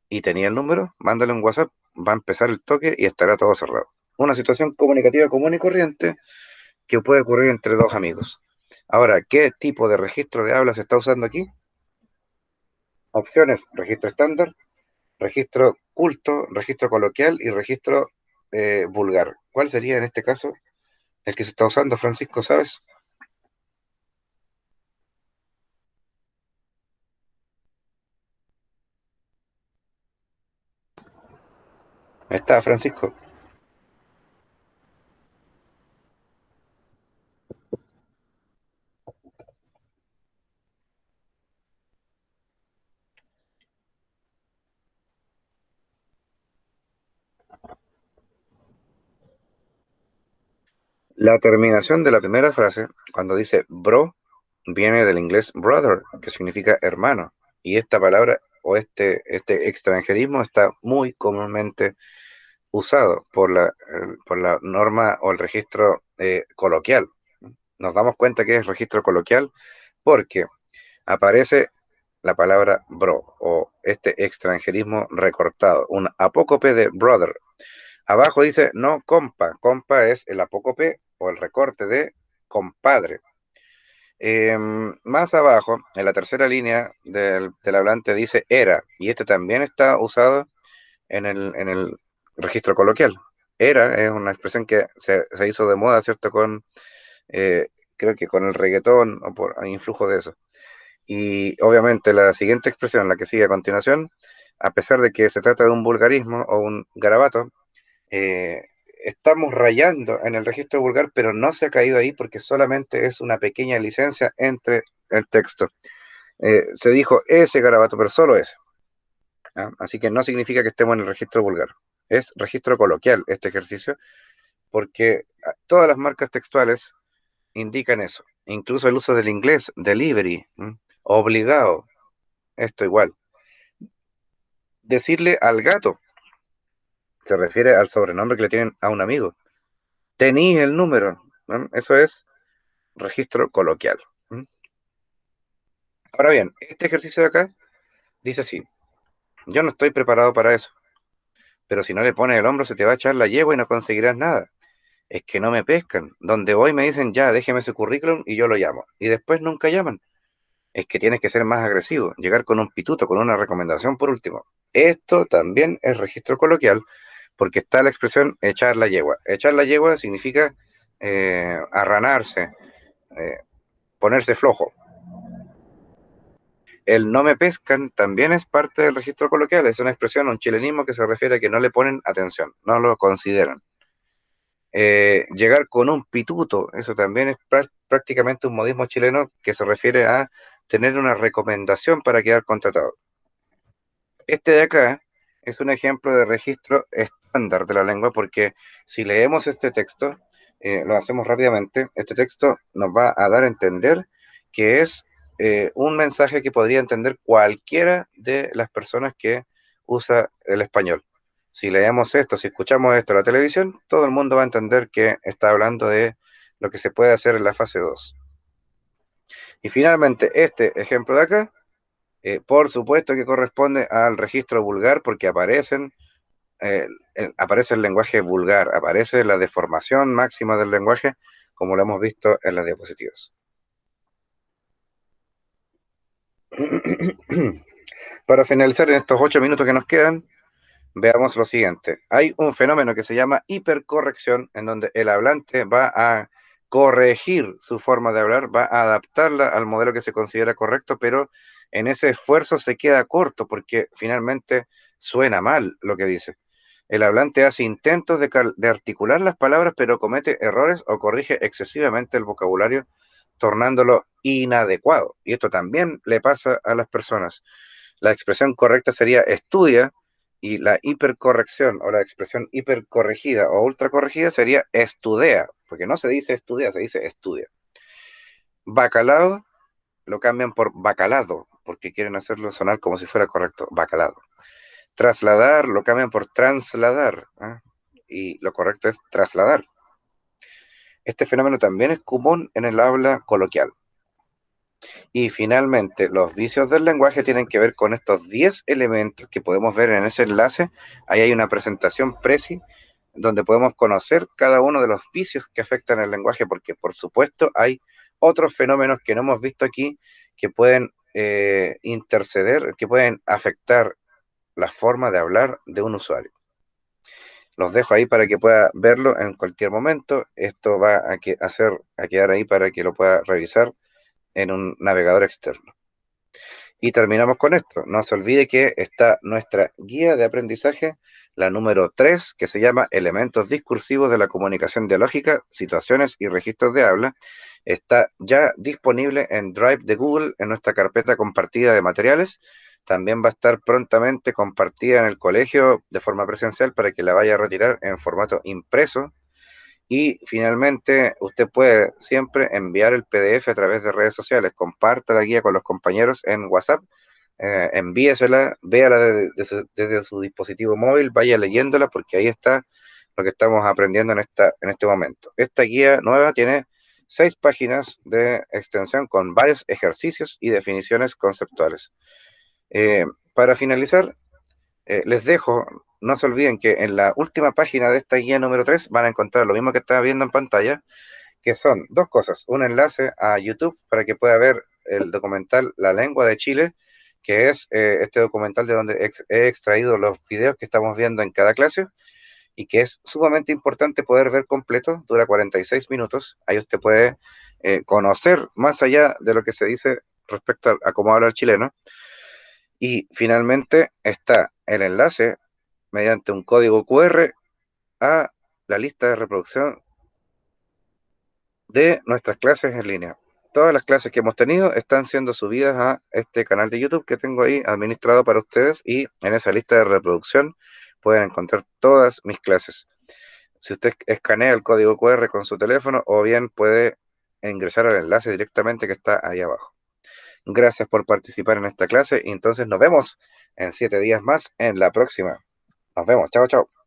Y tenía el número, mándale un WhatsApp, va a empezar el toque y estará todo cerrado. Una situación comunicativa común y corriente que puede ocurrir entre dos amigos. Ahora, ¿qué tipo de registro de habla se está usando aquí? Opciones: registro estándar, registro culto, registro coloquial y registro vulgar. ¿Cuál sería en este caso el que se está usando, Francisco, sabes? Está, Francisco. La terminación de la primera frase, cuando dice bro, viene del inglés brother, que significa hermano. Y esta palabra o este extranjerismo está muy comúnmente usado por la norma o el registro coloquial. Nos damos cuenta que es registro coloquial porque aparece la palabra bro o este extranjerismo recortado, un apócope de brother. Abajo dice no compa, compa es el apócope o el recorte de compadre. Más abajo, en la tercera línea del hablante dice era, y este también está usado en el registro coloquial. Era es una expresión que se hizo de moda, ¿cierto? Eh, creo que con el reggaetón o por influjo de eso. Y obviamente la siguiente expresión, la que sigue a continuación, a pesar de que se trata de un vulgarismo o un garabato, eh, estamos rayando en el registro vulgar, pero no se ha caído ahí porque solamente es una pequeña licencia entre el texto. Se dijo ese garabato, pero solo ese. ¿Ah? Así que no significa que estemos en el registro vulgar. Es registro coloquial este ejercicio, porque todas las marcas textuales indican eso. Incluso el uso del inglés, delivery, obligado, esto igual. Decirle al gato, se refiere al sobrenombre que le tienen a un amigo. Tení el número, ¿no? Eso es registro coloquial. Ahora bien, este ejercicio de acá dice así, yo no estoy preparado para eso, pero si no le pones el hombro se te va a echar la yegua y no conseguirás nada. Es que no me pescan. Donde voy me dicen, ya, déjeme su currículum y yo lo llamo. Y después nunca llaman. Es que tienes que ser más agresivo, llegar con un pituto, con una recomendación por último. Esto también es registro coloquial, porque está la expresión echar la yegua. Echar la yegua significa arranarse, eh, ponerse flojo. El no me pescan también es parte del registro coloquial, es una expresión, un chilenismo que se refiere a que no le ponen atención, no lo consideran. Llegar con un pituto, eso también es prácticamente un modismo chileno que se refiere a tener una recomendación para quedar contratado. Este de acá es un ejemplo de registro estándar de la lengua porque si leemos este texto, lo hacemos rápidamente, este texto nos va a dar a entender que es un mensaje que podría entender cualquiera de las personas que usa el español. si leemos esto, si escuchamos esto en la televisión, todo el mundo va a entender que está hablando de lo que se puede hacer en la fase 2. Y finalmente, este ejemplo de acá, por supuesto que corresponde al registro vulgar porque aparece el lenguaje vulgar, aparece la deformación máxima del lenguaje, como lo hemos visto en las diapositivas. Para finalizar en estos 8 minutos que nos quedan, veamos lo siguiente. Hay un fenómeno que se llama hipercorrección, en donde el hablante va a corregir su forma de hablar, va a adaptarla al modelo que se considera correcto, pero en ese esfuerzo se queda corto porque finalmente suena mal lo que dice. El hablante hace intentos de articular las palabras, pero comete errores o corrige excesivamente el vocabulario, tornándolo inadecuado. Y esto también le pasa a las personas. La expresión correcta sería estudia, y la hipercorrección o la expresión hipercorregida o ultracorregida sería estudea, porque no se dice estudia, se dice estudia. Bacalao lo cambian por bacalado, porque quieren hacerlo sonar como si fuera correcto, bacalado. Trasladar lo cambian por transladar, ¿eh? Y lo correcto es trasladar. Este fenómeno también es común en el habla coloquial. Y finalmente, los vicios del lenguaje tienen que ver con estos 10 elementos que podemos ver en ese enlace. Ahí hay una presentación Prezi donde podemos conocer cada uno de los vicios que afectan el lenguaje, porque por supuesto hay otros fenómenos que no hemos visto aquí que pueden interceder, que pueden afectar la forma de hablar de un usuario. Los dejo ahí para que pueda verlo en cualquier momento. Esto va a quedar ahí para que lo pueda revisar en un navegador externo. Y terminamos con esto. No se olvide que está nuestra guía de aprendizaje, la número 3, que se llama Elementos discursivos de la comunicación dialógica, situaciones y registros de habla. Está ya disponible en Drive de Google en nuestra carpeta compartida de materiales. También va a estar prontamente compartida en el colegio de forma presencial para que la vaya a retirar en formato impreso. Y finalmente, usted puede siempre enviar el PDF a través de redes sociales. Comparta la guía con los compañeros en WhatsApp, envíesela, véala desde su dispositivo móvil, vaya leyéndola porque ahí está lo que estamos aprendiendo en este momento. Esta guía nueva tiene 6 páginas de extensión con varios ejercicios y definiciones conceptuales. Para finalizar, les dejo, no se olviden que en la última página de esta guía número 3 van a encontrar lo mismo que están viendo en pantalla, que son 2 cosas. Un enlace a YouTube para que pueda ver el documental La Lengua de Chile, que es este documental de donde he extraído los videos que estamos viendo en cada clase y que es sumamente importante poder ver completo, dura 46 minutos. Ahí usted puede conocer más allá de lo que se dice respecto a cómo habla el chileno. Y finalmente está el enlace mediante un código QR a la lista de reproducción de nuestras clases en línea. Todas las clases que hemos tenido están siendo subidas a este canal de YouTube que tengo ahí administrado para ustedes y en esa lista de reproducción pueden encontrar todas mis clases. Si usted escanea el código QR con su teléfono o bien puede ingresar al enlace directamente que está ahí abajo. Gracias por participar en esta clase y entonces nos vemos en 7 días más en la próxima. Nos vemos. Chao, chao.